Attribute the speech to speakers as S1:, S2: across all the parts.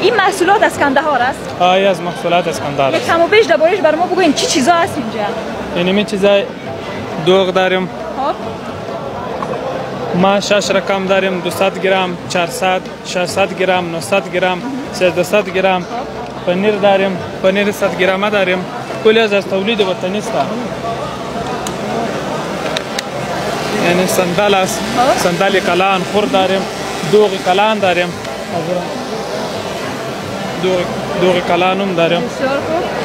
S1: این محصولات از کندهار است؟
S2: آیا از محصولات از کندهار است.
S1: یک کم و بیش درباره‌اش بر ما بگوین چی چیزا هست اینجا؟
S2: اینمی چیزای دوغ داریم.
S1: خب
S2: ما 6 رقم داریم، 200 گرم، 400، 600 گرم، 900 گرم، 300 گرم. پنیر داریم، پنیر 100 گرمه داریم. کلی از تولید وطنی است. یعنی صندل است، صندل کلان خور داریم، دوغ کلان داریم، دوغ کلانم داریم.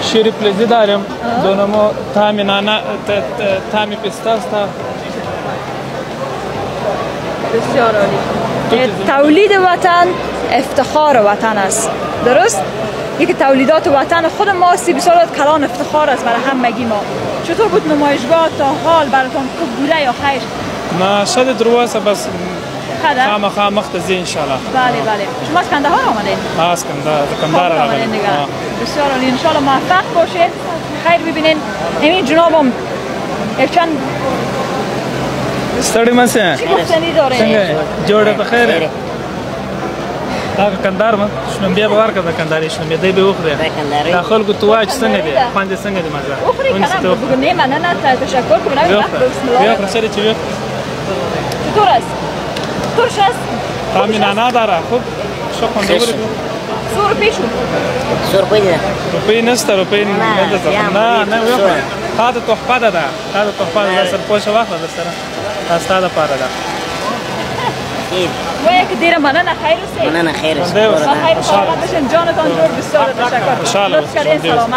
S2: شیر پلیزی داریم، دونمو تامی نانا، تامی پیستا است.
S1: بسیار عالی. تولید وطن افتخار وطن است، درست؟ یکی تولیدات وطن خود ما بسیار کلان افتخار است برای همگی ما. چطور بود نمایشگاه تا حال براتون خوب بوده یا خیر؟
S2: ما شاید دروازه بس خام مختزی ان شاء الله.
S1: بله بله. شما از کندهار آمدید؟
S2: از کندهار
S1: آمدید دیگه. بسیار عالی. ان شاء الله موفق باشید. خیر ببینین. همین جنابم چند
S2: ستړي مسه
S1: چی گفتنی داره؟
S2: څنګه جوړه په خیر دا کندهار ما شنو بیا باور کړه کندهاري شنو دی به وخره دا خلکو تواج څنګه دی خوند څنګه دی مزه
S1: وخوري کنه بگو نه من نه تشکر کنم بسم الله
S2: بیا سره چی
S1: چطور است؟ ترش است؟
S2: تامی نانا داره خوب شو خوند وګورئ
S1: 100 روپیه شو
S3: 100 روپیه
S2: روپیه نشته روپیه نه وخوره دا تحفه ده دا تحفه ده سر پوښه واخله در سره دا ستا لپاره ده
S1: وای که دیره مننه خیر اوسې
S3: مننه خیر اوسې
S1: خیر ان شاء الله بشین جانتان جوړ بسیار تشکر لطف کردین سلامت